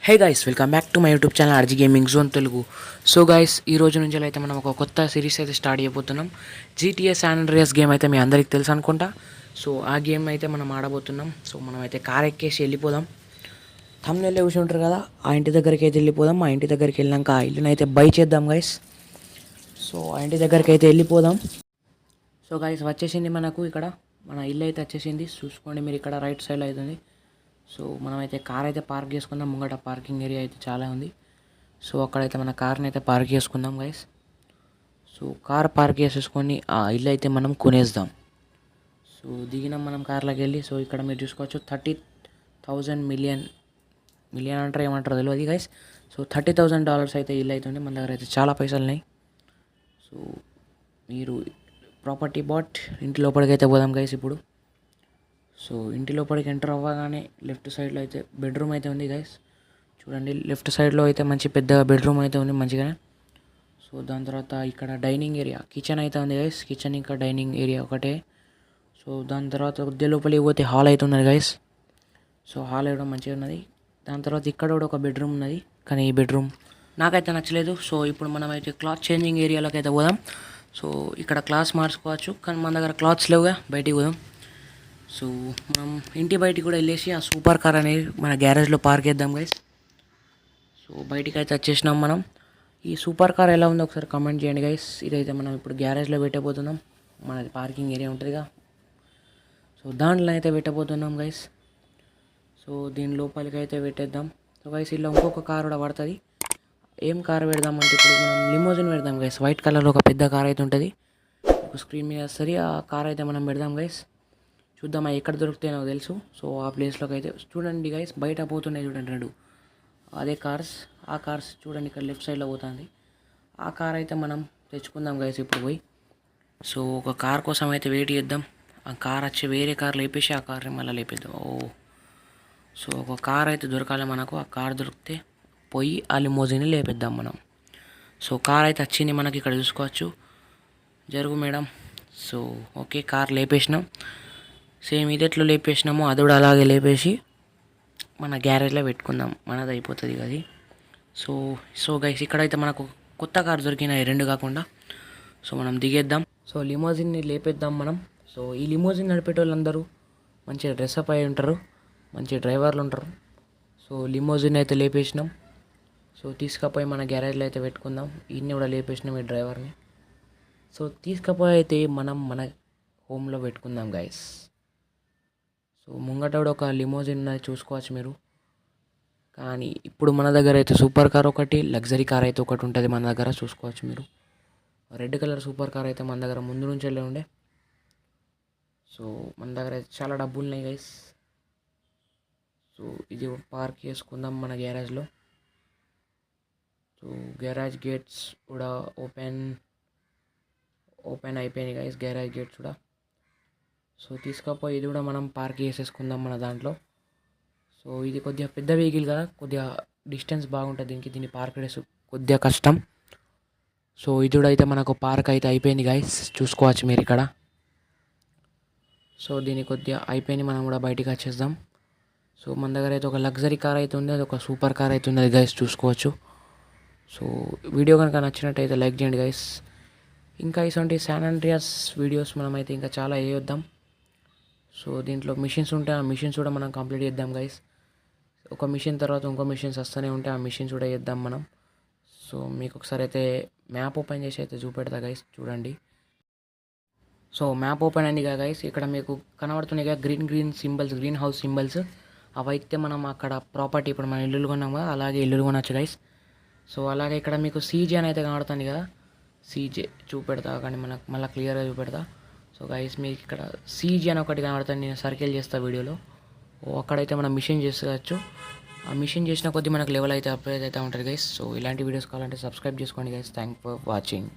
Hey guys, welcome back to my YouTube channel RG gaming zone Telugu. So guys, ఈ రోజు నుంచి అయితే మనం ఒక కొత్త సిరీస్ అయితే స్టార్ట్ చేయబోతున్నాం. GTA శాన్ ఆండ్రియాస్ గేమ్ అయితే మీ అందరికీ తెలుసు అనుకుంటా. సో ఆ గేమ్ అయితే మనం ఆడబోతున్నాం. సో మనం అయితే కార్ ఎక్కేసి వెళ్ళిపోదాం. థంబ్నెయిల్లో చూసి ఉంటారు కదా, ఆ ఇంటి దగ్గరికి అయితే వెళ్ళిపోదాం. ఆ ఇంటి దగ్గరికి వెళ్ళాక ఆ ఇల్లుని అయితే బై చేద్దాం గైస్. సో ఆ ఇంటి దగ్గరికి అయితే వెళ్ళిపోదాం. సో గైస్, వచ్చేసింది మనకు ఇక్కడ మన ఇల్లు అయితే వచ్చేసింది. చూసుకోండి మీరు, ఇక్కడ రైట్ సైడ్లో అవుతుంది. సో మనమైతే కార్ అయితే పార్క్ చేసుకుందాం. ముంగట పార్కింగ్ ఏరియా అయితే చాలా ఉంది. సో అక్కడైతే మన కార్ని అయితే పార్క్ చేసుకుందాం గైస్. సో కార్ పార్క్ చేసేసుకొని ఆ ఇల్లు అయితే మనం కొనేద్దాం. సో దిగినాం మనం కార్లోకి వెళ్ళి. సో ఇక్కడ మీరు చూసుకోవచ్చు 30,000 మిలియన్ అంటారు, ఏమంటారు తెలియదు గైస్. సో $30,000 అయితే ఇల్లు అవుతుంది. మన దగ్గర అయితే చాలా పైసలు ఉన్నాయి. సో మీరు ప్రాపర్టీ బాట్ ఇంటి లోపలికి అయితే పోదాం గైస్ ఇప్పుడు. సో ఇంటి లోపలికి ఎంటర్ అవ్వగానే లెఫ్ట్ సైడ్లో అయితే బెడ్రూమ్ అయితే ఉంది గైస్. చూడండి, లెఫ్ట్ సైడ్లో అయితే మంచి పెద్ద బెడ్రూమ్ అయితే ఉంది మంచిగానే. సో దాని తర్వాత ఇక్కడ డైనింగ్ ఏరియా, కిచెన్ అయితే ఉంది గైస్. కిచెన్ ఇంకా డైనింగ్ ఏరియా ఒకటే. సో దాని తర్వాత కొద్ది లోపలికి పోతే హాల్ అయితే ఉన్నది గైస్. సో హాల్ ఇవ్వడం మంచిగా ఉన్నది. దాని తర్వాత ఇక్కడ కూడా ఒక బెడ్రూమ్ ఉన్నది, కానీ ఈ బెడ్రూమ్ నాకైతే నచ్చలేదు. సో ఇప్పుడు మనం అయితే క్లాత్ చేంజింగ్ ఏరియాలోకి అయితే పోదాం. సో ఇక్కడ క్లాత్స్ మార్చుకోవచ్చు, కానీ మన దగ్గర క్లాత్స్ లేవుగా, బయటికి పోదాం. సో మనం ఇంటి బయటికి కూడా వెళ్ళేసి ఆ సూపర్ కార్ అనేది మన గ్యారేజ్లో పార్క్ చేద్దాం గైస్. సో బయటికి అయితే వచ్చేసినాం మనం. ఈ సూపర్ కార్ ఎలా ఉందో ఒకసారి కామెంట్ చేయండి గైస్. ఇదైతే మనం ఇప్పుడు గ్యారేజ్లో పెట్టబోతున్నాం. మనది పార్కింగ్ ఏరియా ఉంటుందిగా, సో దాంట్లో అయితే పెట్టబోతున్నాం గైస్. సో దీని లోపలికి అయితే పెట్టేద్దాం. సో గైస్, ఇలా ఇంకొక కార్ కూడా పడుతుంది. ఏం కార్ పెడదామంటే ఇప్పుడు మనం లిమోజిన్ పెడదాం గైస్. వైట్ కలర్లో ఒక పెద్ద కార్ అయితే ఉంటుంది, స్క్రీన్ మీద వస్తుంది. ఆ కార్ అయితే మనం పెడదాం గైస్. చూద్దాం అవి ఎక్కడ దొరుకుతాయి నాకు తెలుసు. సో ఆ ప్లేస్లోకి అయితే చూడండి గైస్, బయట పోతున్నాయి చూడండి రెండు, అదే కార్స్. ఆ కార్స్ చూడండి ఇక్కడ లెఫ్ట్ సైడ్లో పోతుంది. ఆ కార్ అయితే మనం తెచ్చుకుందాం గైస్ ఇప్పుడు పోయి. సో ఒక కార్ కోసం అయితే వెయిట్ చేద్దాం. ఆ కార్ వచ్చి వేరే కార్ లేపేసి ఆ కార్ని మళ్ళీ లేపేద్దాం. సో ఒక కార్ అయితే దొరకాలి మనకు. ఆ కార్ దొరికితే పోయి ఆ లిమోజిన్ని లేపేద్దాం మనం. సో కార్ అయితే వచ్చింది మనకి, ఇక్కడ చూసుకోవచ్చు. జరుగు మేడం. సో ఓకే, కార్ లేపేసినాం. సేమ్ ఇది ఎట్లా లేపేసినామో అది కూడా అలాగే లేపేసి మన గ్యారేజ్లో పెట్టుకుందాం. మనది అయిపోతుంది అది. సో గైస్, ఇక్కడైతే మనకు కొత్త కార్ దొరికినాయి, రెండు కాకుండా. సో మనం దిగేద్దాం. సో లిమోజిన్ని లేపేద్దాం మనం. సో ఈ లిమోజిన్ నడిపేటోళ్ళందరూ మంచిగా డ్రెస్అప్ అయి ఉంటారు, మంచి డ్రైవర్లు ఉంటారు. సో లిమోజిన్ అయితే లేపేసినాం. సో తీసుకపోయి మన గ్యారేజ్లో అయితే పెట్టుకుందాం. ఈయన్ని కూడా లేపేసినాం ఈ డ్రైవర్ని. సో తీసుకపోయి అయితే మనం మన హోమ్లో పెట్టుకుందాం గైస్. సో ముంగట కూడా ఒక లిమోజిన్ ఉన్నది, చూసుకోవచ్చు మీరు. కానీ ఇప్పుడు మన దగ్గర అయితే సూపర్ కార్ ఒకటి, లగ్జరీ కార్ అయితే ఒకటి ఉంటుంది మన దగ్గర, చూసుకోవచ్చు మీరు. రెడ్ కలర్ సూపర్ కార్ అయితే మన దగ్గర ముందు నుంచి వెళ్ళి ఉండే. సో మన దగ్గర అయితే చాలా డబ్బులు ఉన్నాయి గైస్. సో ఇది పార్క్ చేసుకుందాం మన గ్యారేజ్లో. సో గ్యారేజ్ గేట్స్ కూడా ఓపెన్ అయిపోయినాయి గైస్, గ్యారేజ్ గేట్స్ కూడా. సో తీసుకపోయి ఇది కూడా మనం పార్క్ చేసేసుకుందాం మన దాంట్లో. సో ఇది కొద్దిగా పెద్ద వెహికల్ కదా, కొద్దిగా డిస్టెన్స్ బాగుంటుంది దీనికి. దీన్ని పార్క్ చేసి కొద్దిగా కష్టం. సో ఇది కూడా అయితే మనకు పార్క్ అయితే అయిపోయింది గైస్, చూసుకోవచ్చు మీరు ఇక్కడ. సో దీన్ని కొద్దిగా అయిపోయింది, మనం కూడా బయటికి వచ్చేద్దాం. సో మన దగ్గర అయితే ఒక లగ్జరీ కార్ అయితే ఉంది, అది ఒక సూపర్ కార్ అయితే ఉంది గైస్, చూసుకోవచ్చు. సో వీడియో కనుక నచ్చినట్టయితే లైక్ చేయండి గైస్. ఇంకా ఇటువంటి శాన్ ఆండ్రియాస్ వీడియోస్ మనమైతే ఇంకా చాలా వేయొద్దాం. సో దీంట్లో మిషన్స్ ఉంటాయి, ఆ మిషన్స్ కూడా మనం కంప్లీట్ చేద్దాం గైస్. ఒక మిషన్ తర్వాత ఇంకో మిషన్స్ వస్తూనే ఉంటాయి, ఆ మిషన్స్ కూడా చేద్దాం మనం. సో మీకు ఒకసారి అయితే మ్యాప్ ఓపెన్ చేసి అయితే చూపెడతా గైస్, చూడండి. సో మ్యాప్ ఓపెన్ అయింది కదా గైస్. ఇక్కడ మీకు కనబడుతున్నాయి కదా green symbols, green house symbols. అవైతే మనం అక్కడ ప్రాపర్టీ, ఇప్పుడు మనం ఇల్లులు కొన్నాం కదా, అలాగే ఇల్లులు కొనవచ్చు గైస్. సో అలాగే ఇక్కడ మీకు సీజే అని అయితే కనబడుతుంది కదా, సీజే చూపెడతా కానీ మనకు మళ్ళీ క్లియర్గా చూపెడతా. సో గైస్, మీకు ఇక్కడ సీజీ అని ఒకటి కనబడుతుంది, నేను సర్కిల్ చేస్తాను వీడియోలో. అక్కడైతే మనం మిషన్ చేసుకోవచ్చు. ఆ మిషన్ చేసిన కొద్దీ మనకు లెవెల్ అయితే అప్గ్రేడ్ అయితే ఉంటుంది గైస్. సో ఇలాంటి వీడియోస్ కావాలంటే సబ్స్క్రైబ్ చేసుకోండి గైస్. Thank for watching.